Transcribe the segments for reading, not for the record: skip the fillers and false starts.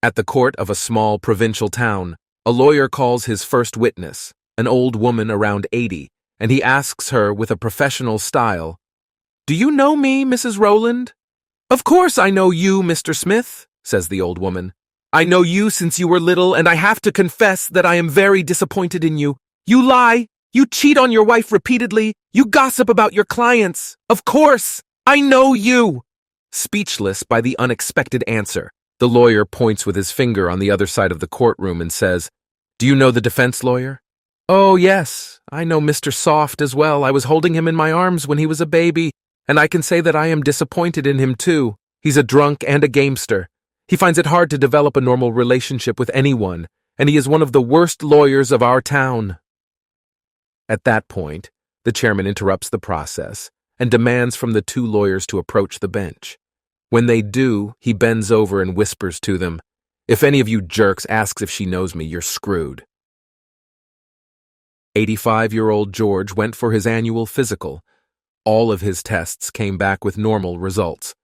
At the court of a small provincial town, a lawyer calls his first witness, an old woman around 80, and he asks her with a professional style, "Do you know me, Mrs. Rowland?" "Of course I know you, Mr. Smith," says the old woman. "I know you since you were little, and I have to confess that I am very disappointed in you. You lie, you cheat on your wife repeatedly, you gossip about your clients. Of course, I know you." Speechless by the unexpected answer, the lawyer points with his finger on the other side of the courtroom and says, "Do you know the defense lawyer?" "Oh, yes, I know Mr. Soft as well. I was holding him in my arms when he was a baby, and I can say that I am disappointed in him too. He's a drunk and a gamester. He finds it hard to develop a normal relationship with anyone, and he is one of the worst lawyers of our town." At that point, the chairman interrupts the process and demands from the two lawyers to approach the bench. When they do, he bends over and whispers to them, "If any of you jerks asks if she knows me, you're screwed." 85-year-old George went for his annual physical. All of his tests came back with normal results.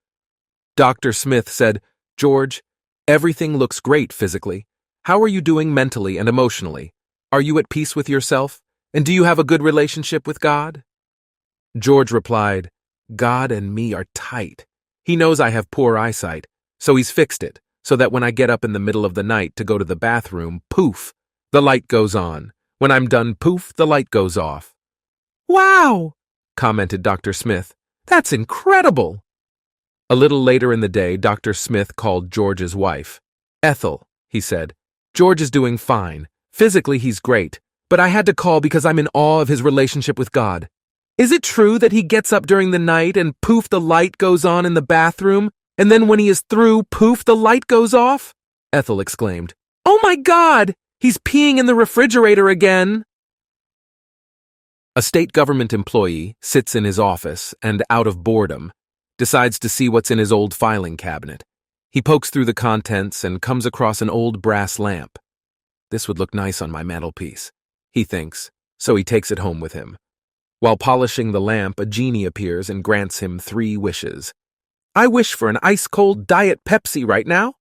Dr. Smith said, "George, everything looks great physically. How are you doing mentally and emotionally? Are you at peace with yourself? And do you have a good relationship with God?" George replied, "God and me are tight. He knows I have poor eyesight, so he's fixed it, so that when I get up in the middle of the night to go to the bathroom, poof, the light goes on. When I'm done, poof, the light goes off." "Wow," commented Dr. Smith. "That's incredible." A little later in the day, Dr. Smith called George's wife. "Ethel," he said, "George is doing fine. Physically, he's great, but I had to call because I'm in awe of his relationship with God. Is it true that he gets up during the night and poof, the light goes on in the bathroom, and then when he is through, poof, the light goes off?" Ethel exclaimed. "Oh my God! He's peeing in the refrigerator again." A state government employee sits in his office and, out of boredom, decides to see what's in his old filing cabinet. He pokes through the contents and comes across an old brass lamp. "This would look nice on my mantelpiece," he thinks, so he takes it home with him. While polishing the lamp, a genie appears and grants him 3 wishes. "I wish for an ice-cold Diet Pepsi right now."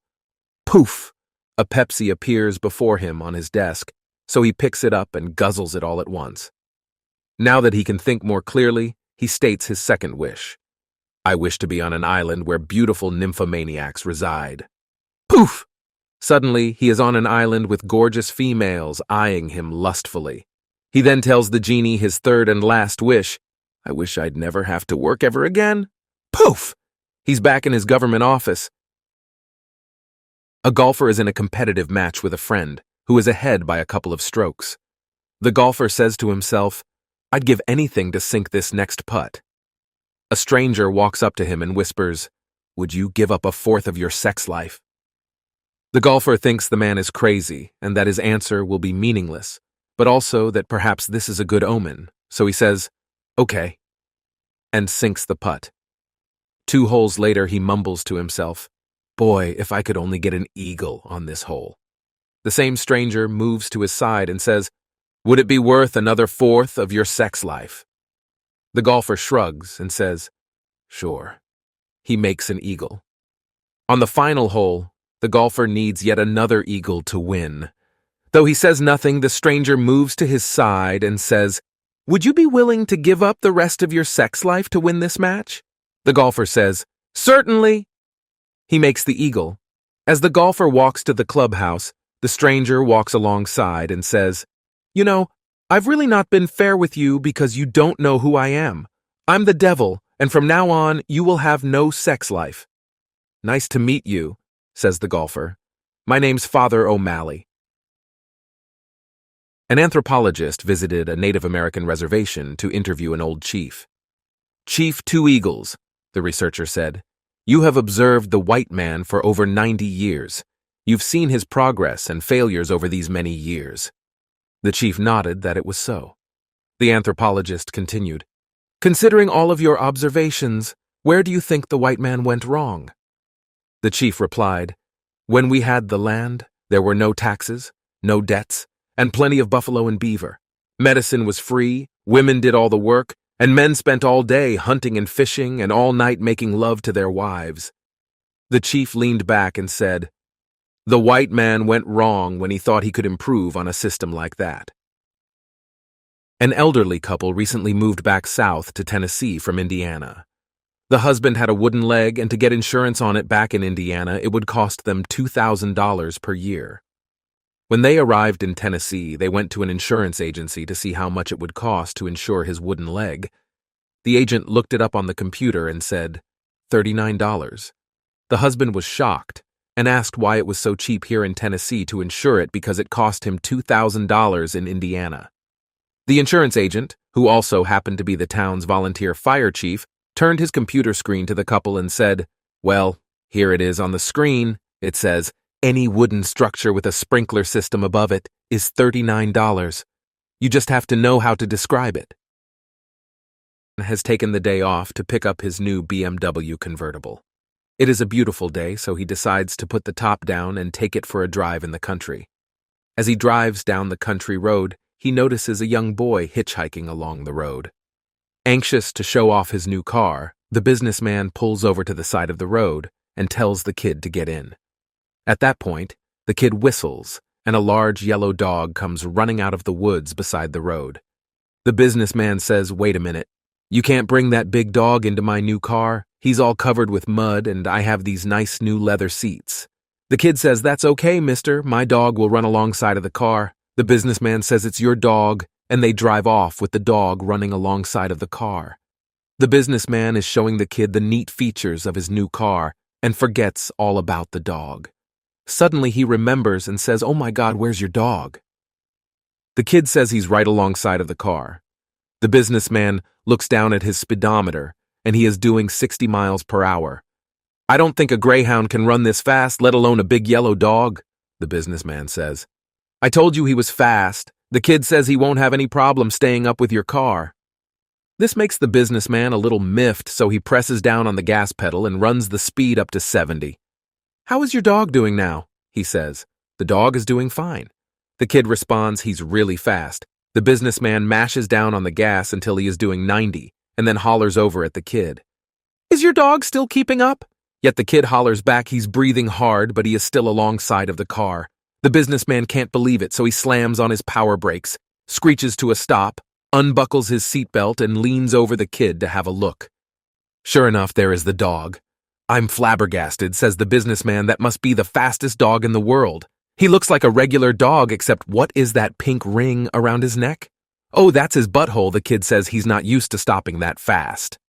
Poof! A Pepsi appears before him on his desk, so he picks it up and guzzles it all at once. Now that he can think more clearly, he states his second wish. "I wish to be on an island where beautiful nymphomaniacs reside." Poof! Suddenly, he is on an island with gorgeous females eyeing him lustfully. He then tells the genie his third and last wish. "I wish I'd never have to work ever again." Poof! He's back in his government office. A golfer is in a competitive match with a friend, who is ahead by a couple of strokes. The golfer says to himself, "I'd give anything to sink this next putt." A stranger walks up to him and whispers, "Would you give up a fourth of your sex life?" The golfer thinks the man is crazy and that his answer will be meaningless, but also that perhaps this is a good omen, so he says, "Okay," and sinks the putt. 2 holes later, he mumbles to himself, "Boy, if I could only get an eagle on this hole." The same stranger moves to his side and says, "Would it be worth another fourth of your sex life?" The golfer shrugs and says, "Sure." He makes an eagle. On the final hole, the golfer needs yet another eagle to win. Though he says nothing, the stranger moves to his side and says, "Would you be willing to give up the rest of your sex life to win this match?" The golfer says, "Certainly." He makes the eagle. As the golfer walks to the clubhouse, the stranger walks alongside and says, "You know, I've really not been fair with you because you don't know who I am. I'm the devil, and from now on, you will have no sex life." "Nice to meet you," says the golfer. "My name's Father O'Malley." An anthropologist visited a Native American reservation to interview an old chief. "Chief Two Eagles," the researcher said, "you have observed the white man for over 90 years. You've seen his progress and failures over these many years." The chief nodded that it was so. The anthropologist continued, "Considering all of your observations, where do you think the white man went wrong?" The chief replied, "When we had the land, there were no taxes, no debts, and plenty of buffalo and beaver. Medicine was free, women did all the work, and men spent all day hunting and fishing and all night making love to their wives." The chief leaned back and said, The white man went wrong when he thought he could improve on a system like that. An elderly couple recently moved back south to Tennessee from Indiana. The husband had a wooden leg, and to get insurance on it back in Indiana, it would cost them $2,000 per year. When they arrived in Tennessee, they went to an insurance agency to see how much it would cost to insure his wooden leg. The agent looked it up on the computer and said, $39. The husband was shocked and asked why it was so cheap here in Tennessee to insure it because it cost him $2,000 in Indiana. The insurance agent, who also happened to be the town's volunteer fire chief, turned his computer screen to the couple and said, "Well, here it is on the screen. It says, any wooden structure with a sprinkler system above it is $39. You just have to know how to describe it." Has taken the day off to pick up his new BMW convertible. It is a beautiful day, so he decides to put the top down and take it for a drive in the country. As he drives down the country road, he notices a young boy hitchhiking along the road. Anxious to show off his new car, the businessman pulls over to the side of the road and tells the kid to get in. At that point, the kid whistles, and a large yellow dog comes running out of the woods beside the road. The businessman says, "Wait a minute. You can't bring that big dog into my new car. He's all covered with mud, and I have these nice new leather seats." The kid says, "That's okay, mister. My dog will run alongside of the car." The businessman says, "It's your dog," and they drive off with the dog running alongside of the car. The businessman is showing the kid the neat features of his new car and forgets all about the dog. Suddenly he remembers and says, "Oh my God, where's your dog?" The kid says he's right alongside of the car. The businessman looks down at his speedometer, and he is doing 60 miles per hour. "I don't think a greyhound can run this fast, let alone a big yellow dog," the businessman says. "I told you he was fast. The kid says he won't have any problem staying up with your car." This makes the businessman a little miffed, so he presses down on the gas pedal and runs the speed up to 70. "How is your dog doing now?" he says. "The dog is doing fine." The kid responds he's really fast. The businessman mashes down on the gas until he is doing 90, and then hollers over at the kid. "Is your dog still keeping up?" Yet the kid hollers back he's breathing hard, but he is still alongside of the car. The businessman can't believe it, so he slams on his power brakes, screeches to a stop, unbuckles his seatbelt, and leans over the kid to have a look. Sure enough, there is the dog. "I'm flabbergasted," says the businessman. "That must be the fastest dog in the world. He looks like a regular dog, except what is that pink ring around his neck?" "Oh, that's his butthole," the kid says. He's not used to stopping that fast.